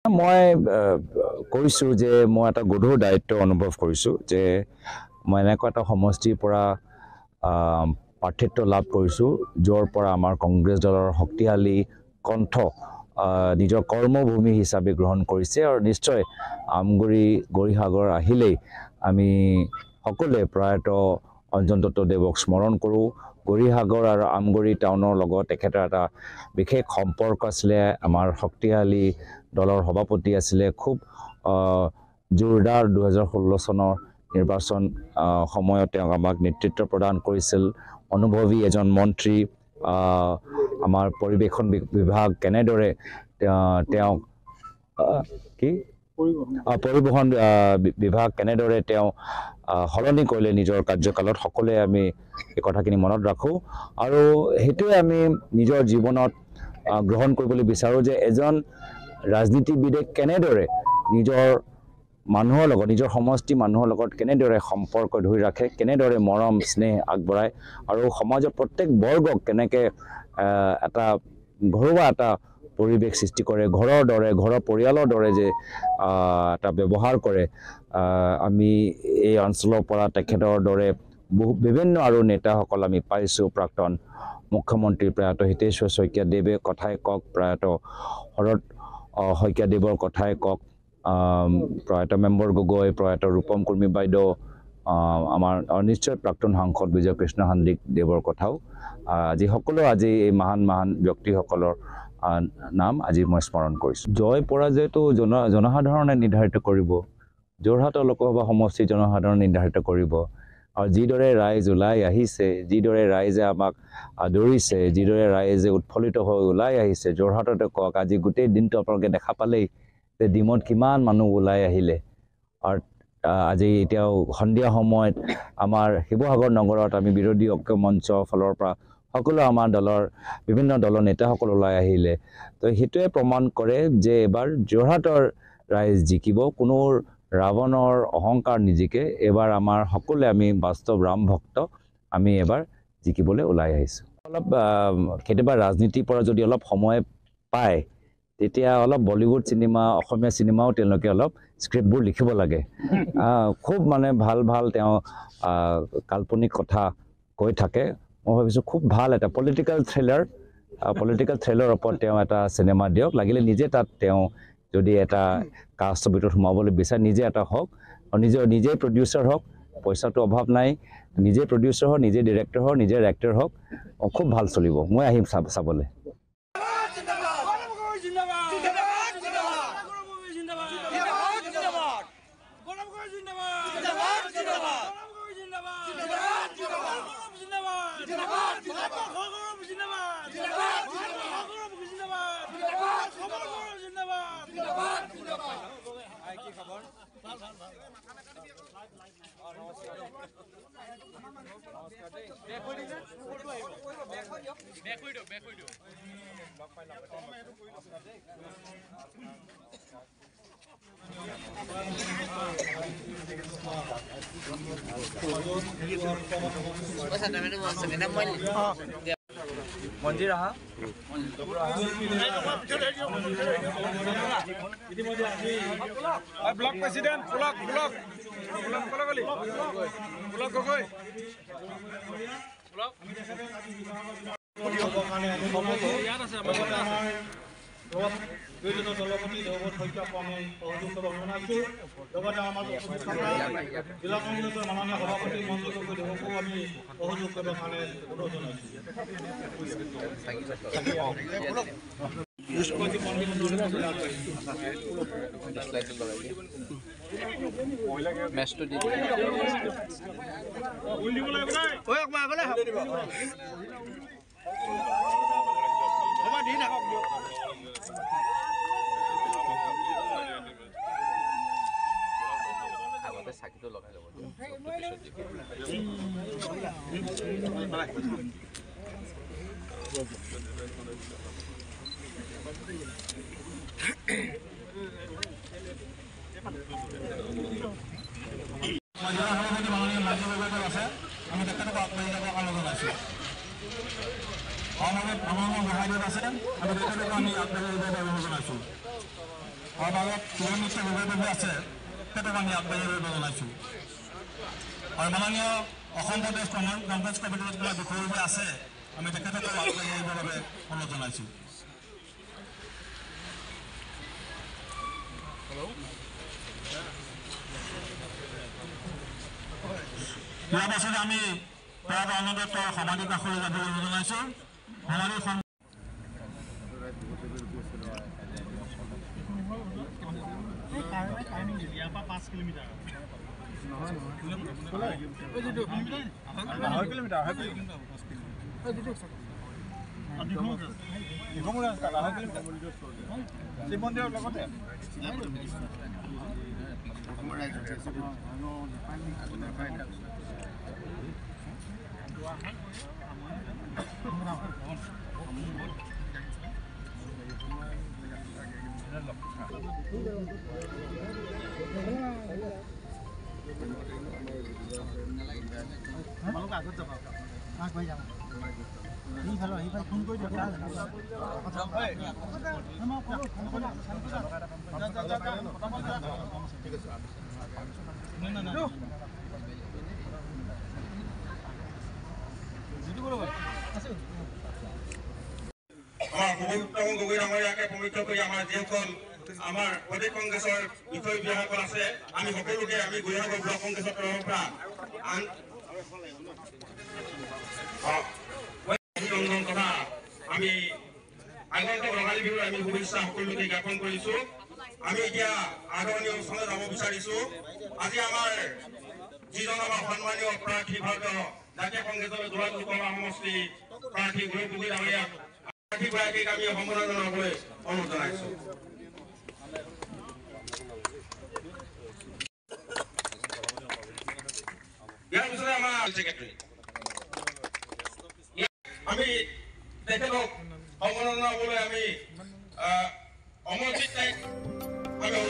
মই কৈছো যে মই এটা গধুৰ দায়িত্ব অনুভৱ কৰিছো যে মই এনেকুৱা এটা সমষ্টিৰ পৰা প্ৰাৰ্থিত্ব লাভ কৰিছো য'ৰ পৰা আমাৰ কংগ্ৰেছ দলৰ শক্তিশালী কণ্ঠ নিজৰ কৰ্মভূমি হিচাপে গ্ৰহণ কৰিছে আৰু নিশ্চয় আমগুৰি গৌৰীসাগৰ আহিলেই আমি সকলোৱে প্ৰয়াত অঞ্জন দত্তদেৱক স্মৰণ কৰোঁ। গৌৰীসাগৰ আৰু আমগুৰি টাউনৰ লগত তেখেতৰ এটা বিশেষ সম্পৰ্ক আছিলে। আমাৰ শক্তিশালী দলৰ সভাপতি আছিলে। খুব জোৰদাৰ 2016 চনৰ নিৰ্বাচন সময়ত তেওঁক আমাক নেতৃত্ব প্ৰদান কৰিছিল। অনুভৱী এজন মন্ত্ৰী। আমাৰ পৰিৱেশন বিভাগ কেনেদৰে তেওঁ পৰিবহণ বিভাগ কেনেদৰে তেওঁ সলনি কৰিলে নিজৰ কাৰ্যকালত সকলোৱে আমি এই কথাখিনি মনত ৰাখোঁ আৰু সেইটোৱে আমি নিজৰ জীৱনত গ্ৰহণ কৰিবলৈ বিচাৰোঁ যে এজন ৰাজনীতিবিদে কেনেদৰে নিজৰ মানুহৰ লগত নিজৰ সমষ্টি মানুহৰ লগত কেনেদৰে সম্পৰ্ক ধৰি ৰাখে, কেনেদৰে মৰম স্নেহ আগবঢ়ায় আৰু সমাজৰ প্ৰত্যেক বৰ্গক কেনেকৈ এটা ঘৰুৱা এটা পৰিৱেশ সৃষ্টি কৰে, ঘৰৰ দৰে ঘৰৰ পৰিয়ালৰ দৰে যে এটা ব্যৱহাৰ কৰে। আমি এই অঞ্চলৰ পৰা তেখেতৰ দৰে বিভিন্ন আৰু নেতাসকল আমি পাইছোঁ। প্ৰাক্তন মুখ্যমন্ত্ৰী প্ৰয়াত হিতেশ্বৰ শইকীয়াদেৱে কথাই কওক, প্ৰয়াত শৰৎ শইকীয়াদেৱৰ কথাই কওক, প্ৰয়াত মেম্বৰ গগৈ, প্ৰয়াত ৰূপম কুৰ্মী বাইদেউ, আমাৰ নিশ্চয় প্ৰাক্তন সাংসদ বিজয় কৃষ্ণ সন্দিকদেৱৰ কথাও আজি সকলো আজি এই মহান ব্যক্তিসকলৰ নাম আজি মই স্মৰণ কৰিছোঁ। জয় পৰাজয়টো জনসাধাৰণে নিৰ্ধাৰিত কৰিব, যোৰহাটৰ লোকসভা সমষ্টি জনসাধাৰণে নিৰ্ধাৰিত কৰিব আৰু যিদৰে ৰাইজ ওলাই আহিছে, যিদৰে ৰাইজে আমাক আদৰিছে, যিদৰে ৰাইজে উৎফুল্লিত হৈ ওলাই আহিছে, যোৰহাটতে কওক আজি গোটেই দিনটো আপোনালোকে দেখা পালেই যে ডিমত কিমান মানুহ ওলাই আহিলে আৰু আজি এতিয়াও সন্ধিয়া সময়ত আমাৰ শিৱসাগৰ নগৰত আমি বিৰোধী ঐক্য মঞ্চৰ ফালৰ পৰা সকলো আমাৰ দলৰ বিভিন্ন দলৰ নেতাসকল ওলাই আহিলে। তো সেইটোৱে প্ৰমাণ কৰে যে এবাৰ যোৰহাটৰ ৰাইজ জিকিব, কোনো ৰাৱণৰ অহংকাৰ নিজিকে। এবাৰ আমাৰ সকলোৱে আমি বাস্তৱ ৰাম ভক্ত, আমি এবাৰ জিকিবলৈ ওলাই আহিছোঁ। অলপ কেতিয়াবা ৰাজনীতিৰ পৰা যদি অলপ সময় পায় তেতিয়া অলপ বলিউড চিনেমা, অসমীয়া চিনেমাও তেওঁলোকে অলপ স্ক্ৰিপ্টবোৰ লিখিব লাগে। খুব মানে ভাল তেওঁ কাল্পনিক কথা কৈ থাকে। মই ভাবিছোঁ খুব ভাল এটা পলিটিকেল থ্ৰিলাৰ ওপৰত তেওঁ এটা চিনেমা দিয়ক, লাগিলে নিজে তাত তেওঁ যদি এটা কাষ্টৰ ভিতৰত সোমাবলৈ বিচাৰে নিজে এটা হওক আৰু নিজেই প্ৰডিউচাৰ হওক, পইচাটো অভাৱ নাই, নিজে প্ৰডিউচাৰ হওক, নিজে ডিৰেক্টৰ হওক, নিজে এক্টৰ হওক, খুব ভাল চলিব। মই আহিম চাবলৈ। মঞ্জিৰ আহা ব্লক প্ৰেচিডেণ্ট ব্লক গগৈ দলপতি দেৱত শইকীয়াক আমি সহযোগ কৰিব জনাইছোঁ। লগতে আমাৰ জিলা কংগ্ৰেছৰ মাননীয় সভাপতি মঞ্জু গগৈ দেৱকো আমি সহযোগ কৰিব কাৰণে অনুৰোধ জনাইছোঁ। আগতে চাকিটো লগাই ল'ব আমি তেখেতক আগবাঢ়ি যাবৰ কাৰণে জনাইছোঁ। আমাৰ সহায় আছে, আমি তেখেতক আমি আগবাঢ়ি যাবৰ বাবে জনাইছোঁ। অলপ নিৰ্দিষ্ট বিভাগ আছে সেইটো আমি আগবাঢ়ি জনাইছোঁ আৰু মাননীয় অসম প্ৰদেশ কংগ্ৰেছ কমিটিৰ কিবা বিষয় যে আছে আমি তেখেতসকলক আগবাঢ়ি আহিবৰ বাবে অনুৰোধ জনাইছোঁ ইয়াৰ পাছতে আমি প্ৰায় আনন্দত সমাধি কাষলৈ যাবলৈ অনুৰোধ জনাইছোঁ সমাধি Pas kilometer. Malu agak tu apa? Mas bayi jam. Ini kalau ini phone kau jawab. Nama apa? Nah. Jadi berapa? Asal. বহুতম Gogoi ডাঙৰীয়া ইয়াকে পবিত্ৰ কৰি আমাৰ যিসকল আমাৰ প্ৰদেশ কংগ্ৰেছৰ বিষয় বিধায়কসকল আছে আমি সকলোকে আমি গুৰিহাগৰ ব্লক কংগ্ৰেছৰ তৰফৰ পৰা অভিনন্দন তথা আমি আগন্তুক ৰঙালী বিহুৰ আমি শুভেচ্ছা সকলোকে জ্ঞাপন কৰিছোঁ আমি এতিয়া আগৰণীয় অনুষ্ঠানলৈ যাব বিচাৰিছোঁ আজি আমাৰ যিজন আমাৰ সন্মানীয় প্ৰাৰ্থী ভাৰতীয় জাতীয় কংগ্ৰেছৰ যোৰহাট লোকসভা সমষ্টি প্ৰাৰ্থী গগৈ ডাঙৰীয়াক প্ৰাৰ্থীগৰাকীক আমি সম্বোধন জনাবলৈ অনুৰোধ জনাইছোঁ ইয়াৰ পিছতে আমাৰ ছেক্ৰেটাৰী আমি তেখেতক সম্বোধন জনাবলৈ আমি অমৰজিৎ নাইক আমি